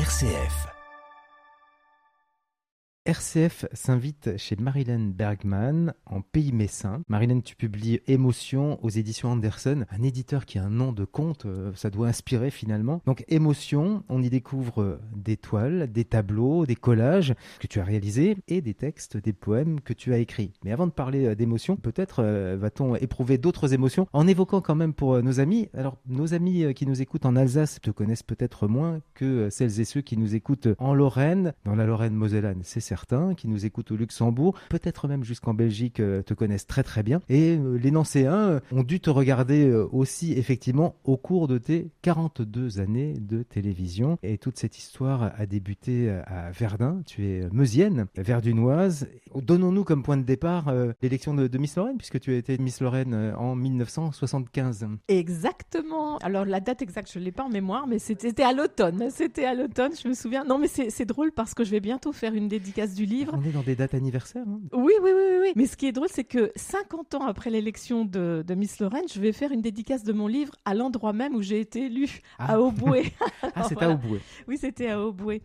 RCF. RCF s'invite chez Marilène Bergman en Pays Messin. Marilène, tu publies Émotion aux éditions Andersen, un éditeur qui a un nom de conte, ça doit inspirer finalement. Donc Émotion, on y découvre des toiles, des tableaux, des collages que tu as réalisés et des textes, des poèmes que tu as écrits. Mais avant de parler d'émotion, peut-être va-t-on éprouver d'autres émotions en évoquant quand même pour nos amis. Alors nos amis qui nous écoutent en Alsace te connaissent peut-être moins que celles et ceux qui nous écoutent en Lorraine, dans la Lorraine mosellane, c'est certain, qui nous écoutent au Luxembourg, peut-être même jusqu'en Belgique, te connaissent très très bien. Et les Nancéens ont dû te regarder aussi effectivement au cours de tes 42 années de télévision. Et toute cette histoire a débuté à Verdun. Tu es meusienne, verdunoise. Donnons-nous comme point de départ l'élection de Miss Lorraine, puisque tu as été Miss Lorraine en 1975. Exactement. Alors la date exacte, je ne l'ai pas en mémoire, mais c'était à l'automne. C'était à l'automne, je me souviens. Non, mais c'est drôle parce que je vais bientôt faire une dédicace du livre. On est dans des dates anniversaires. Hein. Oui. Mais ce qui est drôle, c'est que 50 ans après l'élection de Miss Lorraine, je vais faire une dédicace de mon livre à l'endroit même où j'ai été élue, à Hautbouët. C'était voilà. à Hautbouët. Oui, c'était à Hautbouët.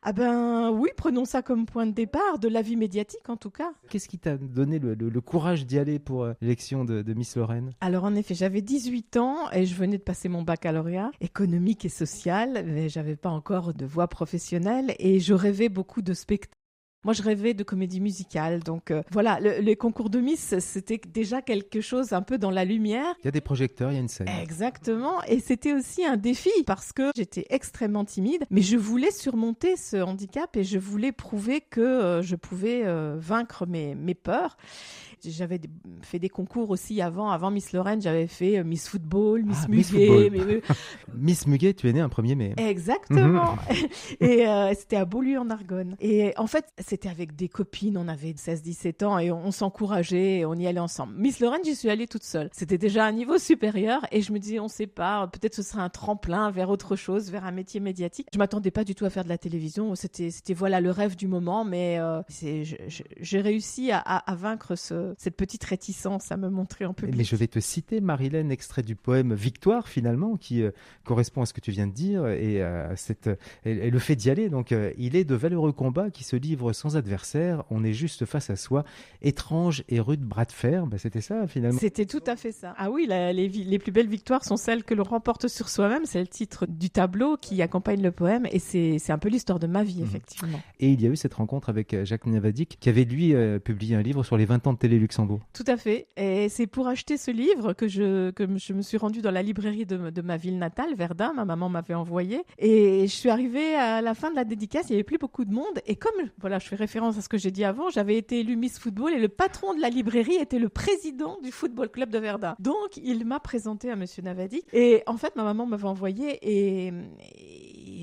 Ah ben oui, prenons ça comme point de départ de la vie médiatique en tout cas. Qu'est-ce qui t'a donné le courage d'y aller pour l'élection de Miss Lorraine ? Alors en effet, j'avais 18 ans et je venais de passer mon baccalauréat économique et social, mais j'avais pas encore de voix professionnelle et je rêvais beaucoup de spectacles. Moi, je rêvais de comédie musicale. Donc voilà, les concours de Miss, c'était déjà quelque chose un peu dans la lumière. Il y a des projecteurs, il y a une scène. Exactement. Et c'était aussi un défi parce que j'étais extrêmement timide, mais je voulais surmonter ce handicap et je voulais prouver que je pouvais vaincre mes peurs. J'avais fait des concours aussi avant Miss Lorraine. J'avais fait Miss Football, Miss Muguet. Miss Muguet, tu es née un 1er mai. Exactement. Et c'était à Beaulieu en Argonne. Et en fait, c'était avec des copines. On avait 16-17 ans et on s'encourageait et on y allait ensemble. Miss Lorraine, j'y suis allée toute seule. C'était déjà un niveau supérieur et je me disais, on sait pas, peut-être ce sera un tremplin vers autre chose, vers un métier médiatique. Je m'attendais pas du tout à faire de la télévision. C'était voilà le rêve du moment, mais j'ai réussi à vaincre cette petite réticence à me montrer en public. Mais je vais te citer, Marilène, extrait du poème Victoire, finalement, qui correspond à ce que tu viens de dire et le fait d'y aller. Donc, il est de valeureux combats qui se livrent sans adversaire. On est juste face à soi. Étrange et rude bras de fer. Ben, c'était ça, finalement. C'était tout à fait ça. Ah oui, les plus belles victoires sont celles que l'on remporte sur soi-même. C'est le titre du tableau qui accompagne le poème et c'est un peu l'histoire de ma vie, effectivement. Et il y a eu cette rencontre avec Jacques Navadik, qui avait, lui, publié un livre sur les 20 ans de Télé Luxembourg. Tout à fait. Et c'est pour acheter ce livre que je me suis rendue dans la librairie de ma ville natale, Verdun. Ma maman m'avait envoyé. Et je suis arrivée à la fin de la dédicace. Il n'y avait plus beaucoup de monde. Et comme, voilà, je fais référence à ce que j'ai dit avant, j'avais été élue Miss Football et le patron de la librairie était le président du Football Club de Verdun. Donc, il m'a présenté à Monsieur Navadik. Et en fait, ma maman m'avait envoyé et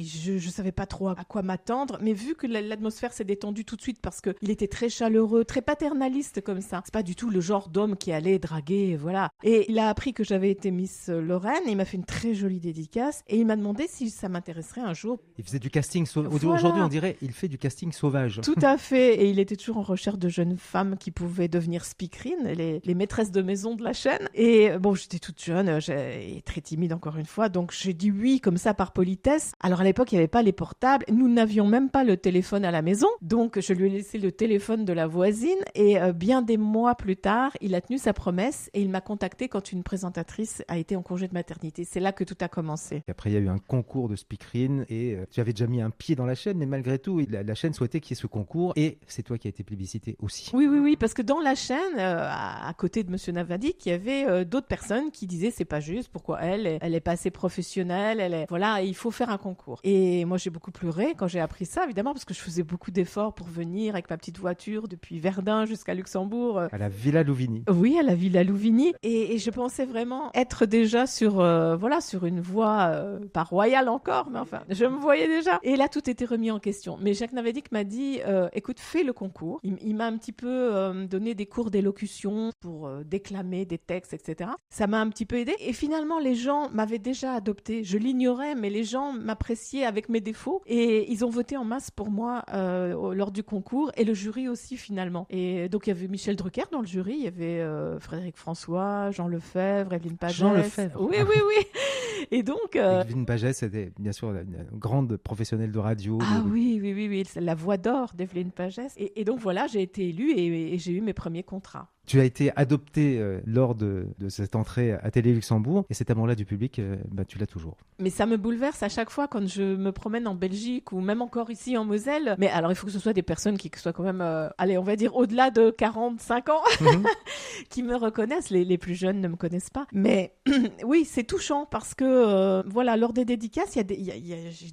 je savais pas trop à quoi m'attendre. Mais vu que l'atmosphère s'est détendue tout de suite parce qu'il était très chaleureux, très paternaliste comme ça. C'est pas du tout le genre d'homme qui allait draguer, voilà. Et il a appris que j'avais été Miss Lorraine, et il m'a fait une très jolie dédicace, et il m'a demandé si ça m'intéresserait un jour. Il faisait du casting sauvage. Voilà. Aujourd'hui, on dirait, il fait du casting sauvage. Tout à fait, et il était toujours en recherche de jeunes femmes qui pouvaient devenir speakerines, les maîtresses de maison de la chaîne. Et bon, j'étais toute jeune, et très timide encore une fois, donc j'ai dit oui comme ça par politesse. Alors à l'époque, il n'y avait pas les portables, nous n'avions même pas le téléphone à la maison, donc je lui ai laissé le téléphone de la voisine, et bien des mois plus tard, il a tenu sa promesse et il m'a contacté quand une présentatrice a été en congé de maternité. C'est là que tout a commencé. Et après, il y a eu un concours de speakerine et tu avais déjà mis un pied dans la chaîne, mais malgré tout, la chaîne souhaitait qu'il y ait ce concours et c'est toi qui as été plébiscité aussi. Oui, parce que dans la chaîne, à côté de Monsieur Navadik, il y avait d'autres personnes qui disaient c'est pas juste, pourquoi elle est pas assez professionnelle, voilà, il faut faire un concours. Et moi, j'ai beaucoup pleuré quand j'ai appris ça, évidemment, parce que je faisais beaucoup d'efforts pour venir avec ma petite voiture depuis Verdun jusqu'à Luxembourg. À la Villa Louvigny. Oui, à la Villa Louvigny. Et je pensais vraiment être déjà sur une voie, pas royale encore, mais enfin, je me voyais déjà. Et là, tout était remis en question. Mais Jacques Navadik m'a dit, écoute, fais le concours. Il m'a un petit peu donné des cours d'élocution pour déclamer des textes, etc. Ça m'a un petit peu aidé. Et finalement, les gens m'avaient déjà adopté. Je l'ignorais, mais les gens m'appréciaient avec mes défauts. Et ils ont voté en masse pour moi lors du concours. Et le jury aussi, finalement. Et donc, il y avait Michel Drucker dans le jury. Il y avait Frédéric François, Jean Lefebvre, Evelyne Pagès. Jean Lefebvre. Oui. Et donc... Evelyne Pagès, c'était bien sûr une grande professionnelle de radio. Ah oui, c'est la voix d'or d'Evelyne Pagès. Et donc voilà, j'ai été élue et j'ai eu mes premiers contrats. Tu as été adoptée lors de cette entrée à Télé Luxembourg et cet amour-là du public, tu l'as toujours. Mais ça me bouleverse à chaque fois quand je me promène en Belgique ou même encore ici en Moselle. Mais alors, il faut que ce soit des personnes qui soient quand même, allez, on va dire au-delà de 45 ans, qui me reconnaissent. Les plus jeunes ne me connaissent pas. Mais oui, c'est touchant parce que, voilà, lors des dédicaces, j'ai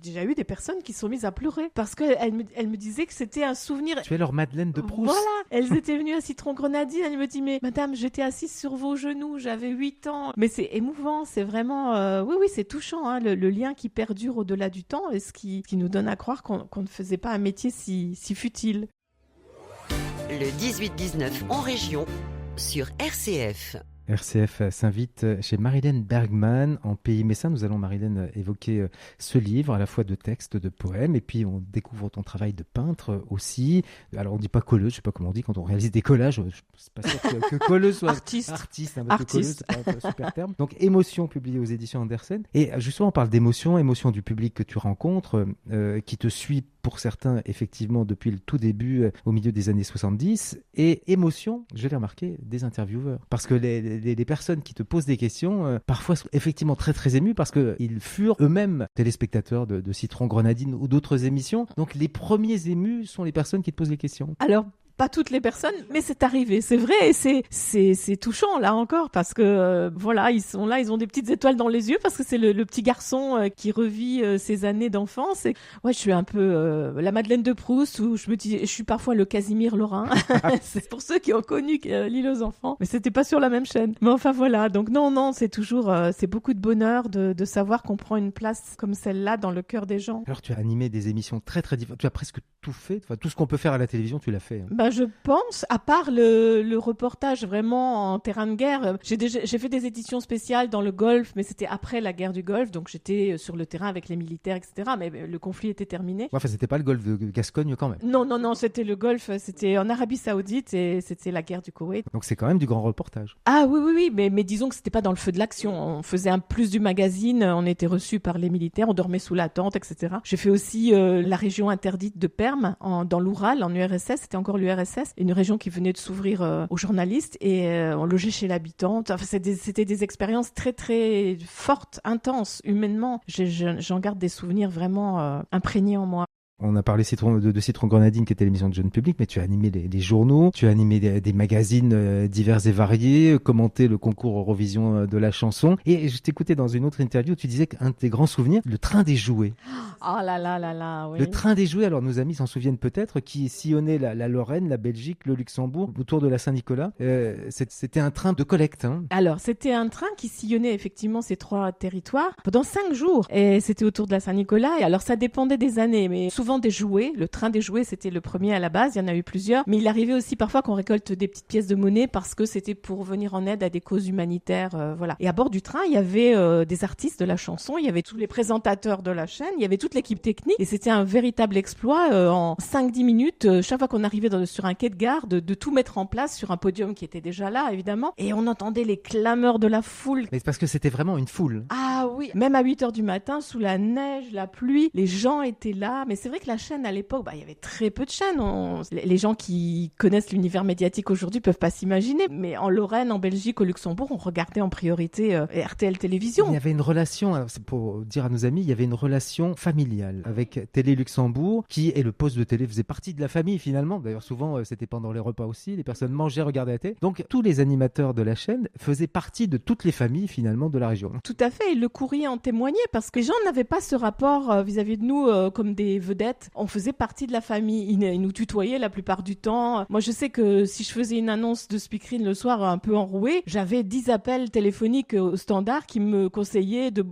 déjà eu des personnes qui sont mises à pleurer parce qu'elles me disaient que c'était un souvenir. Tu es leur Madeleine de Proust. Voilà, elles étaient venues à Citron Grenadine. Elles me disent, mais madame, j'étais assise sur vos genoux, j'avais 8 ans. Mais c'est émouvant, c'est vraiment, oui, c'est touchant, hein, le lien qui perdure au-delà du temps et ce qui nous donne à croire qu'on ne faisait pas un métier si futile. Le 18-19 en région sur RCF. RCF s'invite chez Marilène Bergman en Pays Messin. Nous allons, Marilène, évoquer ce livre, à la fois de textes, de poèmes, et puis on découvre ton travail de peintre aussi. Alors on dit pas colleuse, je sais pas comment on dit quand on réalise des collages. Je suis pas sûr que colleuse soit artiste, parce que colleuse, c'est pas un super terme. Donc Émotion, publié aux éditions Andersen. Et justement, on parle d'émotion du public que tu rencontres, qui te suit pour certains, effectivement, depuis le tout début, au milieu des années 70. Et émotion, je l'ai remarqué, des intervieweurs. Parce que les personnes qui te posent des questions, parfois sont effectivement très très émus parce qu'ils furent eux-mêmes téléspectateurs de Citron Grenadine ou d'autres émissions. Donc les premiers émus sont les personnes qui te posent les questions. Alors, pas toutes les personnes, mais c'est arrivé, c'est vrai, et c'est touchant là encore parce que voilà, ils sont là, ils ont des petites étoiles dans les yeux parce que c'est le petit garçon qui revit ses années d'enfance. Et ouais, je suis un peu la Madeleine de Proust, où je me dis, je suis parfois le Casimir Lorrain. C'est pour ceux qui ont connu l'île aux enfants, mais c'était pas sur la même chaîne. Mais enfin voilà, donc non, c'est toujours, c'est beaucoup de bonheur de savoir qu'on prend une place comme celle-là dans le cœur des gens. Alors tu as animé des émissions très très différentes, tu as presque tout fait, enfin, tout ce qu'on peut faire à la télévision, tu l'as fait. Hein. Je pense, à part le reportage vraiment en terrain de guerre, j'ai fait des éditions spéciales dans le Golfe, mais c'était après la guerre du Golfe, donc j'étais sur le terrain avec les militaires, etc. Mais le conflit était terminé. Enfin, c'était pas le Golfe de Gascogne quand même. Non, c'était le Golfe, c'était en Arabie Saoudite et c'était la guerre du Koweït. Donc c'est quand même du grand reportage. Ah oui, mais disons que c'était pas dans le feu de l'action. On faisait un plus du magazine, on était reçus par les militaires, on dormait sous la tente, etc. J'ai fait aussi la région interdite de Perm, dans l'Oural, en URSS, c'était encore l'URSS. Une région qui venait de s'ouvrir aux journalistes et on logeait chez l'habitante. Enfin, c'était des expériences très très fortes, intenses, humainement. J'en garde des souvenirs vraiment imprégnés en moi. On a parlé de Citron Grenadine, qui était l'émission de jeune public, mais tu as animé les journaux, tu as animé des magazines divers et variés, commenté le concours Eurovision de la chanson. Et je t'écoutais dans une autre interview, tu disais qu'un de tes grands souvenirs, le train des jouets. Oh là, oui. Le train des jouets, alors nos amis s'en souviennent peut-être, qui sillonnait la Lorraine, la Belgique, le Luxembourg, autour de la Saint-Nicolas. C'était un train de collecte. Hein. Alors, c'était un train qui sillonnait effectivement ces 3 territoires pendant 5 jours. Et c'était autour de la Saint-Nicolas. Et alors, ça dépendait des années, mais souvent des jouets. Le train des jouets, c'était le premier à la base. Il y en a eu plusieurs. Mais il arrivait aussi parfois qu'on récolte des petites pièces de monnaie parce que c'était pour venir en aide à des causes humanitaires. Voilà. Et à bord du train, il y avait des artistes de la chanson, il y avait tous les présentateurs de la chaîne, il y avait toute l'équipe technique. Et c'était un véritable exploit en 5-10 minutes, chaque fois qu'on arrivait sur un quai de gare, de tout mettre en place sur un podium qui était déjà là, évidemment. Et on entendait les clameurs de la foule. Mais c'est parce que c'était vraiment une foule. Ah oui, même à 8h du matin, sous la neige, la pluie, les gens étaient là. Mais c'est vrai que la chaîne à l'époque, il y avait très peu de chaînes. Les gens qui connaissent l'univers médiatique aujourd'hui peuvent pas s'imaginer. Mais en Lorraine, en Belgique, au Luxembourg, on regardait en priorité RTL Télévision. Il y avait une relation, c'est pour dire à nos amis, il y avait une relation familiale avec Télé Luxembourg, qui est le poste de télé, faisait partie de la famille finalement. D'ailleurs, souvent, c'était pendant les repas aussi. Les personnes mangeaient, regardaient la télé. Donc, tous les animateurs de la chaîne faisaient partie de toutes les familles finalement de la région. Tout à fait. Et le courrier en témoignait parce que les gens n'avaient pas ce rapport vis-à-vis de nous comme des vedettes. On faisait partie de la famille. Ils nous tutoyaient la plupart du temps. Moi, je sais que si je faisais une annonce de speakerine le soir un peu enrouée, j'avais 10 appels téléphoniques au standard qui me conseillaient de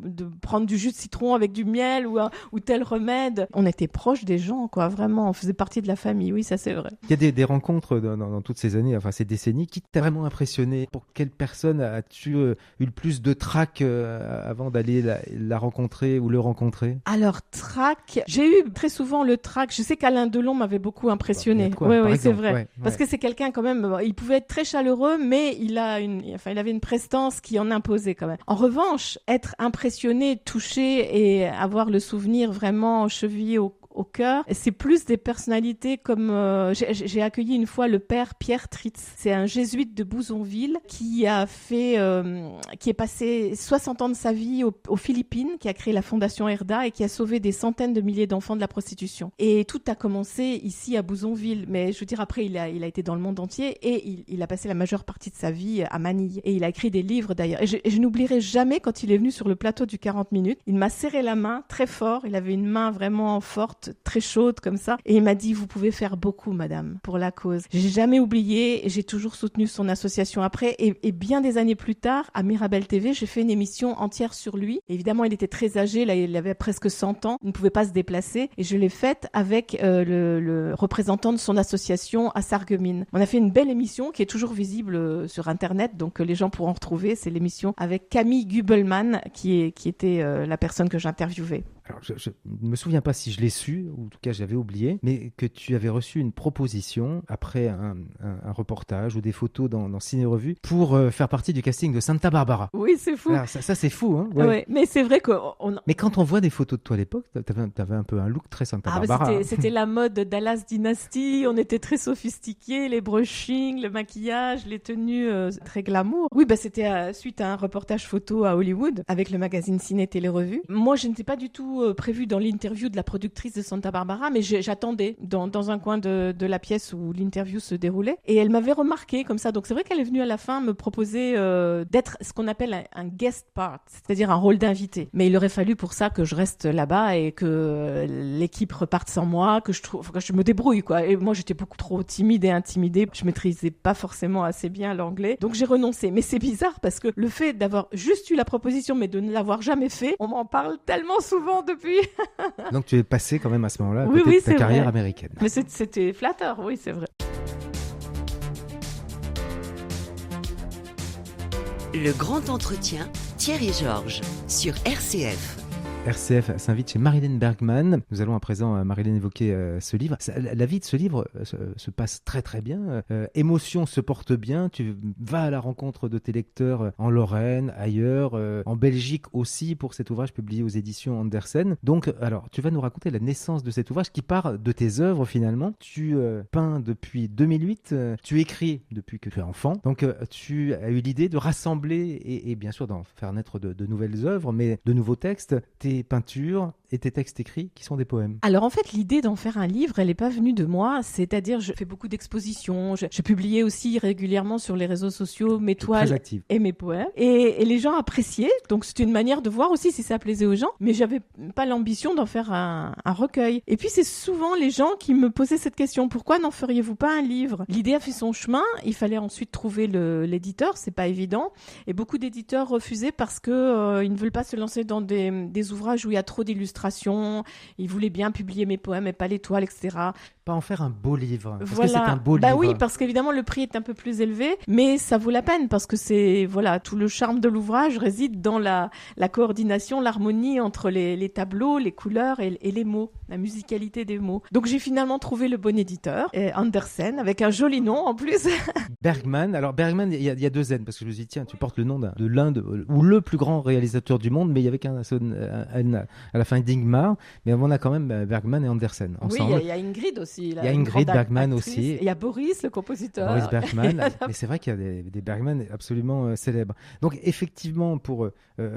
prendre du jus de citron avec du miel ou tel remède. On était proches des gens, quoi, vraiment, on faisait partie de la famille, oui, ça c'est vrai. Il y a des rencontres dans toutes ces années, enfin ces décennies, qui t'a vraiment impressionné? Pour quelle personne as-tu eu le plus de trac avant d'aller la rencontrer ou le rencontrer? Alors, trac, j'ai eu très souvent le trac. Je sais qu'Alain Delon m'avait beaucoup impressionné. Oui, c'est vrai. Ouais, parce que c'est quelqu'un quand même, il pouvait être très chaleureux, mais il avait une prestance qui en imposait quand même. En revanche, être impressionné, touché et avoir le souvenir vraiment chevillé au cœur. C'est plus des personnalités comme... j'ai accueilli une fois le père Pierre Tritz. C'est un jésuite de Bouzonville qui est passé 60 ans de sa vie aux Philippines, qui a créé la fondation Herda et qui a sauvé des centaines de milliers d'enfants de la prostitution. Et tout a commencé ici à Bouzonville. Mais je veux dire, après, il a été dans le monde entier et il a passé la majeure partie de sa vie à Manille. Et il a écrit des livres d'ailleurs. Et je n'oublierai jamais quand il est venu sur le plateau du 40 minutes. Il m'a serré la main très fort. Il avait une main vraiment forte, très chaude comme ça, et il m'a dit: vous pouvez faire beaucoup, madame, pour la cause. J'ai jamais oublié et j'ai toujours soutenu son association après, et bien des années plus tard, à Mirabel TV, j'ai fait une émission entière sur lui. Évidemment, il était très âgé, là il avait presque 100 ans, il ne pouvait pas se déplacer, et je l'ai faite avec le représentant de son association à Sarreguemines. On a fait une belle émission qui est toujours visible sur internet, donc les gens pourront retrouver. C'est l'émission avec Camille Gubelman qui était la personne que j'interviewais. Alors, je ne me souviens pas si je l'ai su, ou en tout cas j'avais oublié, mais que tu avais reçu une proposition après un reportage ou des photos dans Ciné Revue pour faire partie du casting de Santa Barbara. Oui, c'est fou. Alors, ça c'est fou, hein. Ouais, mais c'est vrai que... Mais quand on voit des photos de toi à l'époque, t'avais un peu un look très Santa Barbara. C'était la mode de Dallas Dynasty, on était très sophistiqués, les brushings, le maquillage, les tenues très glamour. Oui, c'était suite à un reportage photo à Hollywood avec le magazine Ciné Télé Revue. Moi, je n'étais pas du tout prévu dans l'interview de la productrice de Santa Barbara, mais j'attendais dans un coin de la pièce où l'interview se déroulait, et elle m'avait remarqué comme ça. Donc c'est vrai qu'elle est venue à la fin me proposer d'être ce qu'on appelle un guest part, c'est-à-dire un rôle d'invité. Mais il aurait fallu pour ça que je reste là-bas et que l'équipe reparte sans moi, que je me débrouille, quoi. Et moi j'étais beaucoup trop timide et intimidée, je maîtrisais pas forcément assez bien l'anglais, donc j'ai renoncé. Mais c'est bizarre parce que le fait d'avoir juste eu la proposition mais de ne l'avoir jamais fait, on m'en parle tellement souvent depuis. Donc tu es passé quand même à ce moment-là à côté de ta carrière américaine. Mais c'était flatteur, oui, c'est vrai. Le grand entretien, Thierry Georges, sur RCF. RCF s'invite chez Marilyn Bergman. Nous allons à présent, Marilyn, évoquer ce livre. La vie de ce livre se passe très très bien. Émotion se porte bien. Tu vas à la rencontre de tes lecteurs en Lorraine, ailleurs, en Belgique aussi, pour cet ouvrage publié aux éditions Andersen. Donc, alors, tu vas nous raconter la naissance de cet ouvrage qui part de tes œuvres finalement. Tu peins depuis 2008, tu écris depuis que tu es enfant. Donc, tu as eu l'idée de rassembler et bien sûr d'en faire naître de nouvelles œuvres, mais de nouveaux textes. Tes peintures et tes textes écrits qui sont des poèmes. Alors en fait, l'idée d'en faire un livre, elle n'est pas venue de moi, c'est-à-dire je fais beaucoup d'expositions, je publiais aussi régulièrement sur les réseaux sociaux mes toiles et mes poèmes, et les gens appréciaient, donc c'était une manière de voir aussi si ça plaisait aux gens, mais j'avais pas l'ambition d'en faire un recueil. Et puis c'est souvent les gens qui me posaient cette question: pourquoi n'en feriez-vous pas un livre? L'idée a fait son chemin, il fallait ensuite trouver l'éditeur, c'est pas évident, et beaucoup d'éditeurs refusaient parce que ils ne veulent pas se lancer dans des ouvrages où il y a trop d'illustrations. Ils voulaient bien publier mes poèmes et pas les toiles, etc. Pas en faire un beau livre. Parce voilà. que c'est un beau livre. Oui, parce qu'évidemment le prix est un peu plus élevé, mais ça vaut la peine parce que tout le charme de l'ouvrage réside dans la coordination, l'harmonie entre les tableaux, les couleurs et les mots, la musicalité des mots. Donc j'ai finalement trouvé le bon éditeur, Andersen, avec un joli nom en plus. Bergman. Alors Bergman, il y a deux N, parce que je me suis dit, tiens, tu portes le nom de l'un ou le plus grand réalisateur du monde, mais il y avait qu'un à la fin d'Ingmar, mais on a quand même Bergman et Andersen ensemble. Oui, il y a Ingrid aussi. Il y a Ingrid Bergman aussi. Il y a Boris, le compositeur. Boris Bergman. Mais c'est vrai qu'il y a des Bergman absolument célèbres. Donc effectivement, pour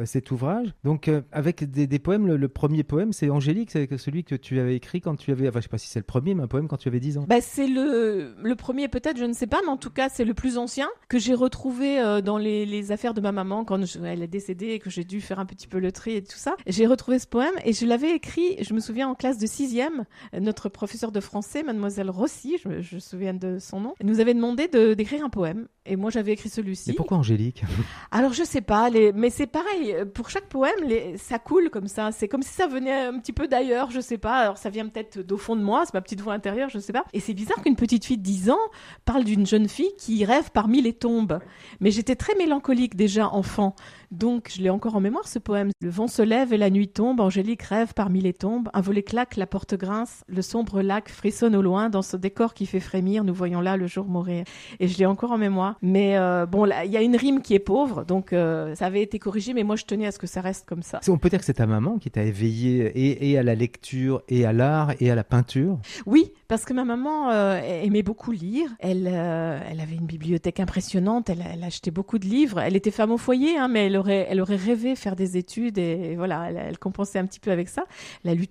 cet ouvrage, donc avec des poèmes, le premier poème, c'est Angélique, c'est celui que tu avais écrit quand tu avais, enfin je sais pas si c'est le premier, mais un poème quand tu avais 10 ans. C'est le premier peut-être, je ne sais pas, mais en tout cas c'est le plus ancien que j'ai retrouvé dans les affaires de ma maman quand elle est décédée et que j'ai dû faire un petit peu le tri et tout ça. J'ai retrouvé ce poème et je l'avais écrit, je me souviens, en classe de 6e. Notre professeur de français, mademoiselle Rossi, je me souviens de son nom, nous avait demandé d'écrire un poème. Et moi, j'avais écrit celui-ci. Mais pourquoi Angélique? Alors, je sais pas, mais c'est pareil. Pour chaque poème, ça coule comme ça. C'est comme si ça venait un petit peu d'ailleurs, je sais pas. Alors, ça vient peut-être d'au fond de moi, c'est ma petite voix intérieure, je sais pas. Et c'est bizarre qu'une petite fille de 10 ans parle d'une jeune fille qui rêve parmi les tombes. Mais j'étais très mélancolique déjà enfant. Donc, je l'ai encore en mémoire, ce poème. Le vent se lève et la nuit tombe, Angélique rêve parmi les tombes. Un volet claque, la porte grince, le sombre lac frissonne au loin. Dans ce décor qui fait frémir, nous voyons là le jour mourir. Et je l'ai encore en mémoire. Mais bon, là, il y a une rime qui est pauvre, donc ça avait été corrigé, mais moi, je tenais à ce que ça reste comme ça. On peut dire que c'est ta maman qui t'a éveillé et à la lecture, et à l'art, et à la peinture? Oui, parce que ma maman aimait beaucoup lire. Elle avait une bibliothèque impressionnante. Elle achetait beaucoup de livres. Elle était femme au foyer, hein, mais elle aurait rêvé faire des études et voilà, elle compensait un petit peu avec ça. Elle a lu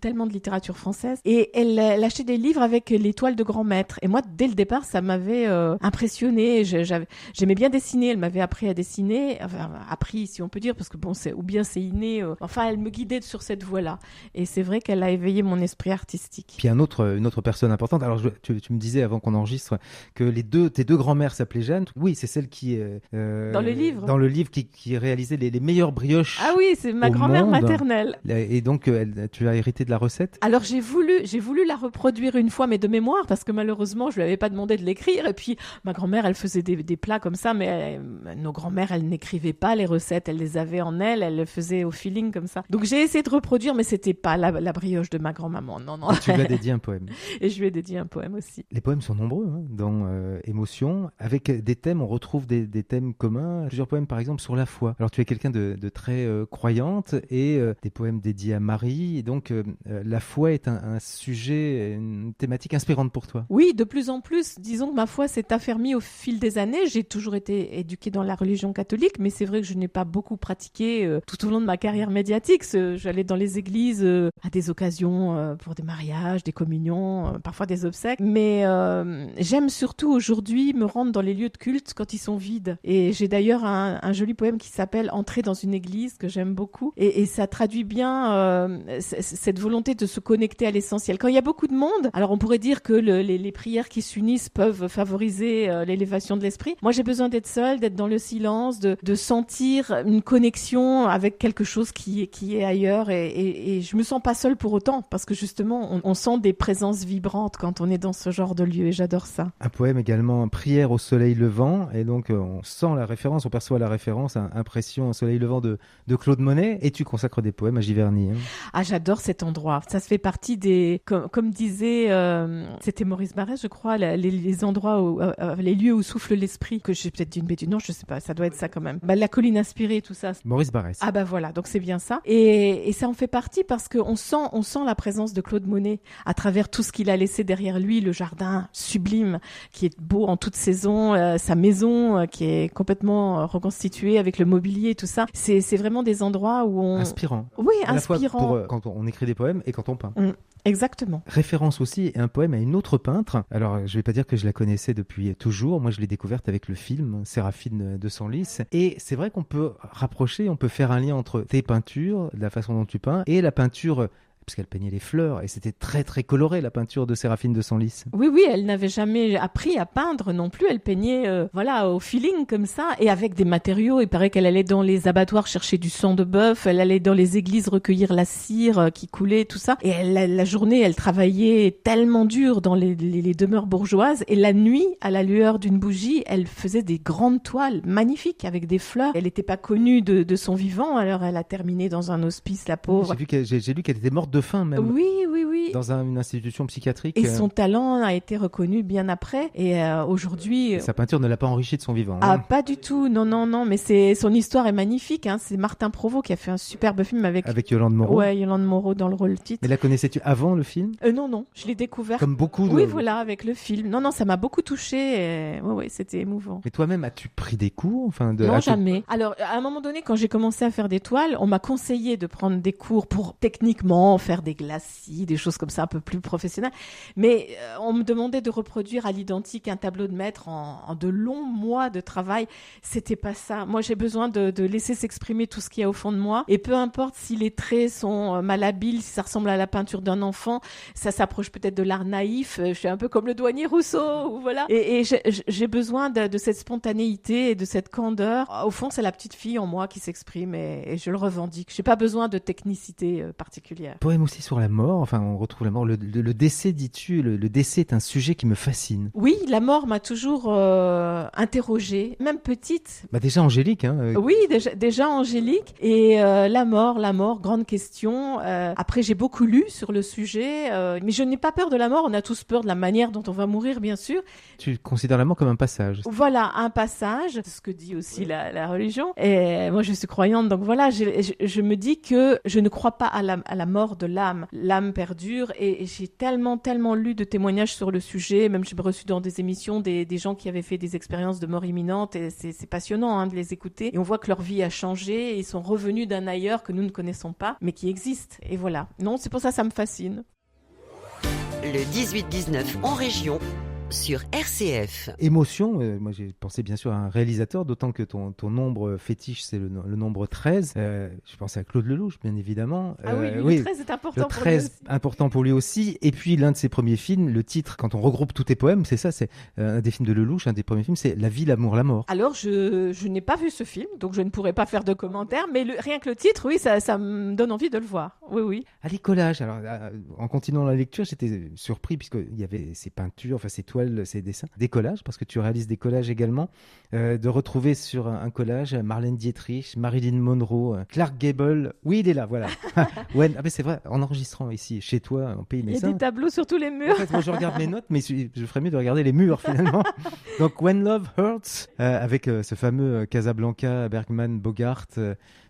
tellement de littérature française et elle achetait des livres avec les toiles de grands maîtres. Et moi, dès le départ, ça m'avait impressionnée. J'aimais bien dessiner. Elle m'avait appris à dessiner, enfin, appris si on peut dire, parce que bon, c'est inné. Enfin, elle me guidait sur cette voie-là. Et c'est vrai qu'elle a éveillé mon esprit artistique. Puis une autre personne importante. Alors, tu me disais avant qu'on enregistre que tes deux grands-mères s'appelaient Jeanne. Oui, c'est celle qui dans le livre. Dans le livre qui réalisait les meilleures brioches. Ah oui, c'est ma grand-mère maternelle. Et donc, tu as hérité de la recette? Alors, j'ai voulu la reproduire une fois, mais de mémoire, parce que malheureusement, je lui avais pas demandé de l'écrire. Et puis, ma grand-mère, elle faisait des plats comme ça, mais nos grand-mères, elles n'écrivaient pas les recettes. Elles les avaient en elles le faisaient au feeling comme ça. Donc, j'ai essayé de reproduire, mais c'était pas la brioche de ma grand-maman. Non. Et tu lui as dédié un poème. Et je lui ai dédié un poème aussi. Les poèmes sont nombreux, hein, dans Émotion. Avec des thèmes, on retrouve des thèmes communs. Plusieurs poèmes, par exemple, sur la foi. Alors, tu es quelqu'un de très croyante et des poèmes dédiés à Marie. Et donc, la foi est un sujet, une thématique inspirante pour toi. Oui, de plus en plus. Disons que ma foi s'est affermie au fil des années. J'ai toujours été éduquée dans la religion catholique, mais c'est vrai que je n'ai pas beaucoup pratiqué tout au long de ma carrière médiatique. J'allais dans les églises à des occasions pour des mariages, des communions, parfois des obsèques. Mais j'aime surtout aujourd'hui me rendre dans les lieux de culte quand ils sont vides. Et j'ai d'ailleurs un joli poème qui s'appelle « Entrer dans une église » que j'aime beaucoup. Et ça traduit bien cette volonté de se connecter à l'essentiel. Quand il y a beaucoup de monde, alors on pourrait dire que les prières qui s'unissent peuvent favoriser l'élévation de l'esprit. Moi, j'ai besoin d'être seule, d'être dans le silence, de sentir une connexion avec quelque chose qui est ailleurs. Et je me sens pas seule pour autant, parce que justement, on sent des présences vibrantes quand on est dans ce genre de lieu. Et j'adore ça. Un poème également, Prière au soleil levant. Et donc, on sent la référence, on perçoit la référence à Impression au soleil levant de Claude Monet. Et tu consacres des poèmes à Giverny. Hein. Ah, j'adore cet endroit. Ça se fait partie des, comme disait, c'était Maurice Barrès, je crois, les endroits les lieux où souffle l'esprit, que j'ai peut-être dit une bêtise. Non, je sais pas, ça doit être ça quand même. La colline inspirée, tout ça. Maurice Barrès. Ah bah voilà, donc c'est bien ça. Et ça en fait partie parce qu'on sent la présence de Claude Monet à travers tout ce qu'il a laissé derrière lui, le jardin sublime, qui est beau en toute saison, sa maison qui est complètement reconstituée avec le mobilier et tout ça. C'est vraiment des endroits où on... Inspirant. Oui, à inspirant. La fois quand on écrit des poèmes et quand on peint. Exactement. Référence aussi, un poème à une autre peintre. Alors, je vais pas dire que je la connaissais depuis toujours. Moi, je l'ai découverte avec le film Séraphine de Senlis. Et c'est vrai qu'on peut rapprocher, on peut faire un lien entre tes peintures, la façon dont tu peins, et la peinture, parce qu'elle peignait les fleurs, et c'était très très coloré, la peinture de Séraphine de Senlis. Oui, elle n'avait jamais appris à peindre non plus, elle peignait au feeling comme ça, et avec des matériaux. Il paraît qu'elle allait dans les abattoirs chercher du sang de bœuf, elle allait dans les églises recueillir la cire qui coulait, tout ça, et la journée, elle travaillait tellement dur dans les demeures bourgeoises, et la nuit, à la lueur d'une bougie, elle faisait des grandes toiles magnifiques avec des fleurs. Elle n'était pas connue de son vivant, alors elle a terminé dans un hospice, la pauvre. J'ai lu qu'elle était morte de faim même. Oui. Dans une institution psychiatrique. Et son talent a été reconnu bien après. Et aujourd'hui... Sa peinture ne l'a pas enrichi de son vivant. Ah, pas du tout. Non. Mais son histoire est magnifique. Hein. C'est Martin Provost qui a fait un superbe film avec Yolande Moreau. Ouais, Yolande Moreau dans le rôle titre. Mais la connaissais-tu avant le film? Non. Je l'ai découvert. Comme beaucoup de... Oui, voilà, avec le film. Non, ça m'a beaucoup touchée. Oui, c'était émouvant. Mais toi-même, as-tu pris des cours? Non, jamais. Alors, à un moment donné, quand j'ai commencé à faire des toiles, on m'a conseillé de prendre des cours pour techniquement faire des glacis, des choses comme ça un peu plus professionnelles. Mais on me demandait de reproduire à l'identique un tableau de maître en de longs mois de travail. C'était pas ça. Moi, j'ai besoin de laisser s'exprimer tout ce qu'il y a au fond de moi. Et peu importe si les traits sont malhabiles, si ça ressemble à la peinture d'un enfant, ça s'approche peut-être de l'art naïf. Je suis un peu comme le douanier Rousseau, ou voilà. Et j'ai besoin de cette spontanéité et de cette candeur. Au fond, c'est la petite fille en moi qui s'exprime et je le revendique. J'ai pas besoin de technicité particulière. Poème aussi sur la mort, enfin on retrouve la mort, le décès dis-tu, le décès est un sujet qui me fascine. Oui, la mort m'a toujours interrogée, même petite. Déjà Angélique. Oui, déjà Angélique. Et la mort, grande question. Après, j'ai beaucoup lu sur le sujet, mais je n'ai pas peur de la mort. On a tous peur de la manière dont on va mourir, bien sûr. Tu considères la mort comme un passage. Voilà, un passage, c'est ce que dit aussi la religion. Et moi, je suis croyante, donc voilà, je me dis que je ne crois pas à la mort de l'âme. L'âme perdure et j'ai tellement lu de témoignages sur le sujet. Même j'ai reçu dans des émissions des gens qui avaient fait des expériences de mort imminente et c'est passionnant de les écouter. Et on voit que leur vie a changé et ils sont revenus d'un ailleurs que nous ne connaissons pas, mais qui existe. Et voilà. Non, c'est pour ça que ça me fascine. Le 18-19 en région sur RCF. Émotion, moi j'ai pensé bien sûr à un réalisateur, d'autant que ton nombre fétiche c'est le nombre 13. Je pensais à Claude Lelouch, bien évidemment. Ah oui, le 13 est important pour lui aussi. Important pour lui aussi. Et puis l'un de ses premiers films, le titre, quand on regroupe tous tes poèmes, c'est ça, c'est un des films de Lelouch, un des premiers films, c'est La vie, l'amour, la mort. Alors je n'ai pas vu ce film, donc je ne pourrais pas faire de commentaires, mais rien que le titre, oui, ça me donne envie de le voir. Oui. Ah, les collages, alors en continuant la lecture, j'étais surpris puisqu'il y avait ces peintures, enfin ces toiles, ces dessins, des collages, parce que tu réalises des collages également, de retrouver sur un collage Marlène Dietrich, Marilyn Monroe, Clark Gable, oui il est là, voilà. Mais c'est vrai, en enregistrant ici, chez toi, en Pays Messin. Il y a des tableaux sur tous les murs. En fait, moi je regarde mes notes, mais je ferais mieux de regarder les murs finalement. Donc When Love Hurts, avec ce fameux Casablanca, Bergman, Bogart,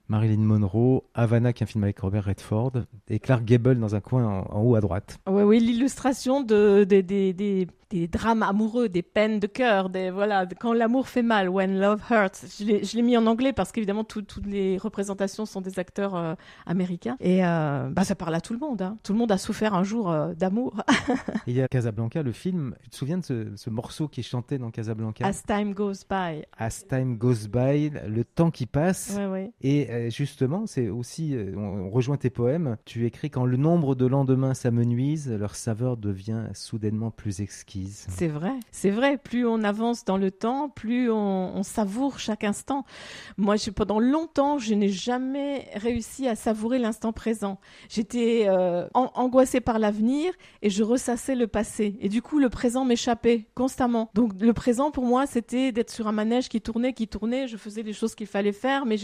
Marilyn Monroe, Havana, qui est un film avec Robert Redford, et Clark Gable dans un coin en haut à droite. Oui, l'illustration des drames amoureux, des peines de cœur, voilà, quand l'amour fait mal, When Love Hurts. Je l'ai mis en anglais parce qu'évidemment toutes les représentations sont des acteurs américains et ça parle à tout le monde. Tout le monde a souffert un jour d'amour. Et il y a Casablanca, le film. Tu te souviens de ce morceau qui est chanté dans Casablanca? As Time Goes By. As Time Goes By, le temps qui passe. Oui. Et justement, c'est aussi, on rejoint tes poèmes. Tu écris quand le nombre de lendemains s'amenuise, leur saveur devient soudainement plus exquise. C'est vrai. Plus on avance dans le temps, plus on savoure chaque instant. Moi, pendant longtemps, je n'ai jamais réussi à savourer l'instant présent. J'étais angoissée par l'avenir et je ressassais le passé. Et du coup, le présent m'échappait constamment. Donc, le présent, pour moi, c'était d'être sur un manège qui tournait. Je faisais les choses qu'il fallait faire, mais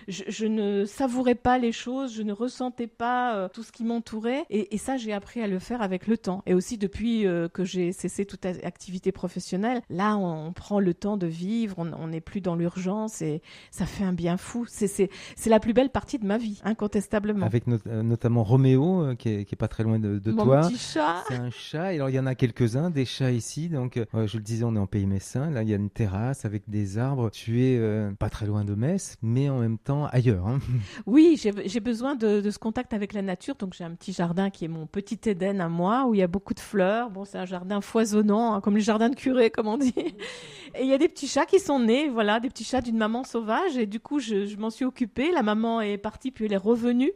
je ne savourais pas les choses, je ne ressentais pas tout ce qui m'entourait. Et ça, j'ai appris à le faire avec le temps. Et aussi, depuis que j'ai cessé toute activité professionnelle, là, on prend le temps de vivre, on n'est plus dans l'urgence et ça fait un bien fou. C'est la plus belle partie de ma vie, incontestablement. Avec notamment Roméo, qui est pas très loin de Mon toi. Mon petit chat. C'est un chat. Et alors, il y en a quelques-uns, des chats ici. Donc, je le disais, on est en Pays Messin. Là, il y a une terrasse avec des arbres. Tu es pas très loin de Metz, mais en même temps ailleurs. Oui, j'ai besoin de ce contact avec la nature. Donc, j'ai un petit jardin qui est mon petit Éden à moi, où il y a beaucoup de fleurs. Bon, c'est un jardin foisonnant, comme le jardin de curé, comme on dit. Et il y a des petits chats qui sont nés, voilà, des petits chats d'une maman sauvage. Et du coup, je m'en suis occupée. La maman est partie, puis elle est revenue.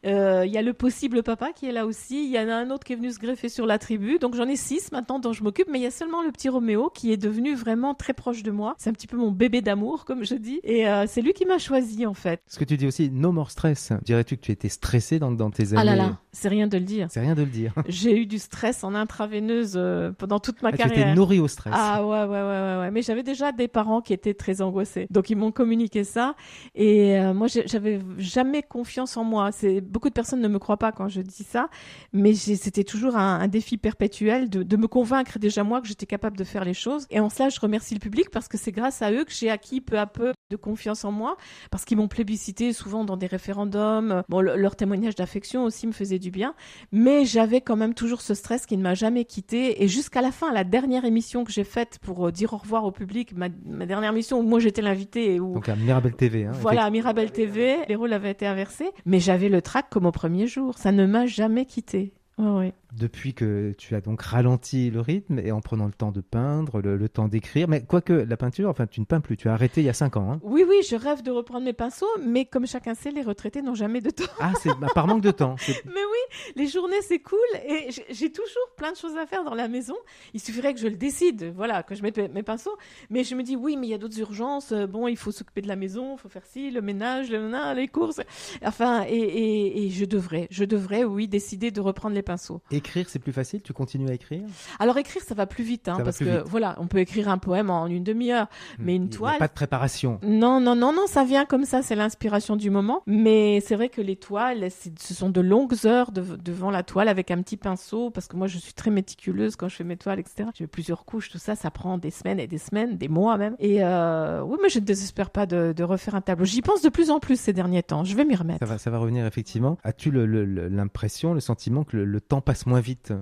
Il y a le possible papa qui est là aussi. Il y en a un autre qui est venu se greffer sur la tribu. Donc, j'en ai 6 maintenant dont je m'occupe. Mais il y a seulement le petit Roméo qui est devenu vraiment très proche de moi. C'est un petit peu mon bébé d'amour, comme je dis. Et c'est lui qui m'a choisi, en fait. Ce que tu dis aussi, no more stress. Dirais-tu que tu étais stressée dans tes années? Ah là là, c'est rien de le dire. C'est rien de le dire. J'ai eu du stress en intraveineuse pendant toute ma carrière. Tu étais nourrie au stress. Ah ouais. Mais j'avais déjà des parents qui étaient très angoissés. Donc, ils m'ont communiqué ça. Et moi, j'avais jamais confiance en moi. Beaucoup de personnes ne me croient pas quand je dis ça. Mais c'était toujours un défi perpétuel de me convaincre déjà moi que j'étais capable de faire les choses. Et en cela, je remercie le public parce que c'est grâce à eux que j'ai acquis peu à peu de confiance en moi. Parce qu'ils m'ont plébiscité souvent dans des référendums. Bon, leur témoignage d'affection aussi me faisait du bien. Mais j'avais quand même toujours ce stress qui ne m'a jamais quitté. Et jusqu'à la fin, la dernière émission que j'ai faite pour dire au revoir au public, ma dernière émission où moi j'étais l'invitée. Donc à Mirabel TV. Voilà, à Mirabel TV, les rôles avaient été inversés. Mais j'avais le trac comme au premier jour. Ça ne m'a jamais quitté. Ouais. Depuis que tu as donc ralenti le rythme et en prenant le temps de peindre, le temps d'écrire. Mais quoique la peinture, enfin, tu ne peins plus. Tu as arrêté il y a 5 ans. Hein. Oui, je rêve de reprendre mes pinceaux, mais comme chacun sait, les retraités n'ont jamais de temps. Ah, c'est par manque de temps. Mais oui, les journées, c'est cool et j'ai toujours plein de choses à faire dans la maison. Il suffirait que je le décide, voilà, que je mette mes pinceaux. Mais je me dis, oui, mais il y a d'autres urgences. Bon, il faut s'occuper de la maison, il faut faire ci, le ménage, les courses. Enfin, et je devrais, oui, décider de reprendre les pinceaux. Écrire, c'est plus facile? Tu continues à écrire? Alors, écrire, ça va plus vite, hein, parce que, voilà, on peut écrire un poème en une demi-heure, mais une toile... Il n'y a pas de préparation. Non, ça vient comme ça, c'est l'inspiration du moment. Mais c'est vrai que les toiles, ce sont de longues heures devant la toile avec un petit pinceau, parce que moi, je suis très méticuleuse quand je fais mes toiles, etc. Je mets plusieurs couches, tout ça, ça prend des semaines et des semaines, des mois même. Et oui, mais je ne désespère pas de refaire un tableau. J'y pense de plus en plus ces derniers temps, je vais m'y remettre. Ça va revenir effectivement. As-tu l'impression, le sentiment que le temps passe moins vite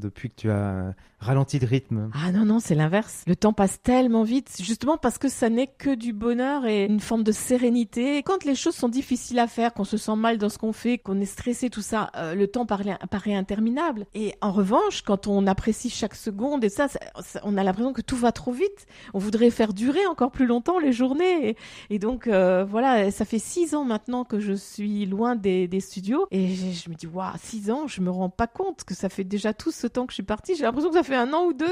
depuis que tu as ralenti le rythme? Ah non, c'est l'inverse. Le temps passe tellement vite, justement parce que ça n'est que du bonheur et une forme de sérénité. Quand les choses sont difficiles à faire, qu'on se sent mal dans ce qu'on fait, qu'on est stressé, tout ça, le temps paraît interminable. Et en revanche, quand on apprécie chaque seconde et ça, on a l'impression que tout va trop vite. On voudrait faire durer encore plus longtemps les journées. Et donc, voilà, ça fait 6 ans maintenant que je suis loin des studios. Et je me dis, waouh, 6 ans, je me rends pas compte que ça fait déjà tout ce temps que je suis partie. J'ai l'impression que ça fait 1 an ou 2.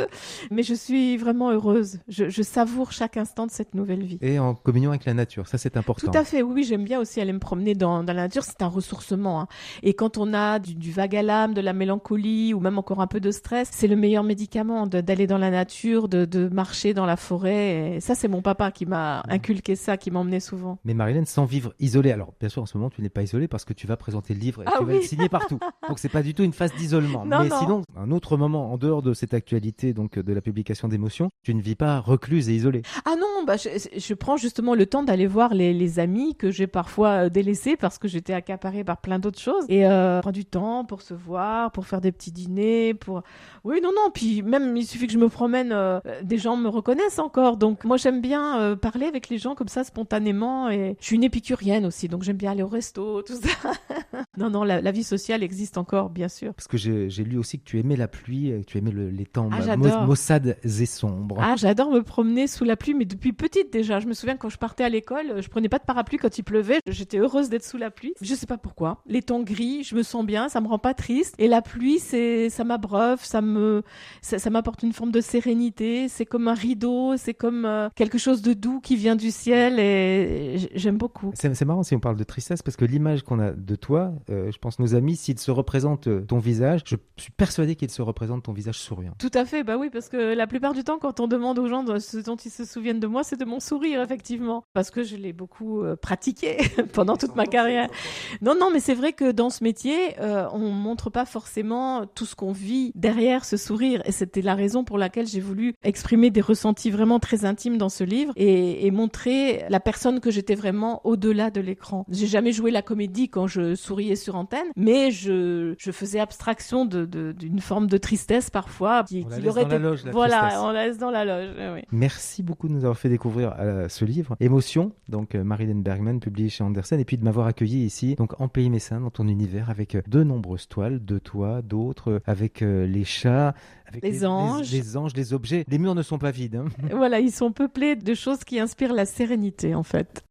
Mais je suis vraiment heureuse. Je savoure chaque instant de cette nouvelle vie. Et en communion avec la nature, ça c'est important. Tout à fait, oui, j'aime bien aussi aller me promener dans la nature, c'est un ressourcement. Hein. Et quand on a du vague à l'âme, de la mélancolie ou même encore un peu de stress, c'est le meilleur médicament d'aller dans la nature, de marcher dans la forêt. Et ça, c'est mon papa qui m'a inculqué ça, qui m'emmenait souvent. Mais Marilène, sans vivre isolée, alors bien sûr en ce moment tu n'es pas isolée parce que tu vas présenter le livre et tu vas le signer partout. Donc c'est pas du tout une phase d'isolement. Mais sinon, un autre moment en dehors de cette actualité, donc de la publication d'Émotions, tu ne vis pas recluse et isolée. Ah non, je prends justement le temps d'aller voir les amis que j'ai parfois délaissés parce que j'étais accaparée par plein d'autres choses. Et prends du temps pour se voir, pour faire des petits dîners, Oui, non, puis même il suffit que je me promène, des gens me reconnaissent encore. Donc moi j'aime bien parler avec les gens comme ça spontanément. Et je suis une épicurienne aussi, donc j'aime bien aller au resto, tout ça. Non, la vie sociale existe encore, bien sûr. Parce que j'ai lu aussi que tu aimais la pluie, que tu aimais les temps maussades et sombres. Ah, j'adore me promener sous la pluie, mais depuis petite déjà. Je me souviens quand je partais à l'école, je prenais pas de parapluie quand il pleuvait. J'étais heureuse d'être sous la pluie. Je sais pas pourquoi. Les temps gris, je me sens bien, ça me rend pas triste. Et la pluie, ça m'abreuve, ça m'apporte une forme de sérénité. C'est comme un rideau, c'est comme quelque chose de doux qui vient du ciel et j'aime beaucoup. C'est marrant si on parle de tristesse parce que l'image qu'on a de toi, je pense nos amis, s'ils se représentent ton visage, je suis persuadée qu'ils se représentent ton visage souriant. Tout à fait, bah oui, parce que la plupart du temps, quand on demande aux gens ce dont ils se souviennent de moi, c'est de mon sourire, effectivement, parce que je l'ai beaucoup pratiqué pendant toute ma carrière. Non, mais c'est vrai que dans ce métier, on montre pas forcément tout ce qu'on vit derrière ce sourire, et c'était la raison pour laquelle j'ai voulu exprimer des ressentis vraiment très intimes dans ce livre et montrer la personne que j'étais vraiment au-delà de l'écran. J'ai jamais joué la comédie quand je souriais sur antenne, mais je faisais abstraction d'une forme de tristesse parfois qui aurait été... Voilà, on la laisse dans la loge. Oui. Merci beaucoup de nous avoir fait découvrir ce livre Émotions, donc Marilène Bergman, publié chez Andersen, et puis de m'avoir accueilli ici, donc en Pays Messin, dans ton univers, avec de nombreuses toiles, de toi, d'autres, avec les chats, avec les anges, les objets. Les murs ne sont pas vides. Hein. Voilà, ils sont peuplés de choses qui inspirent la sérénité, en fait.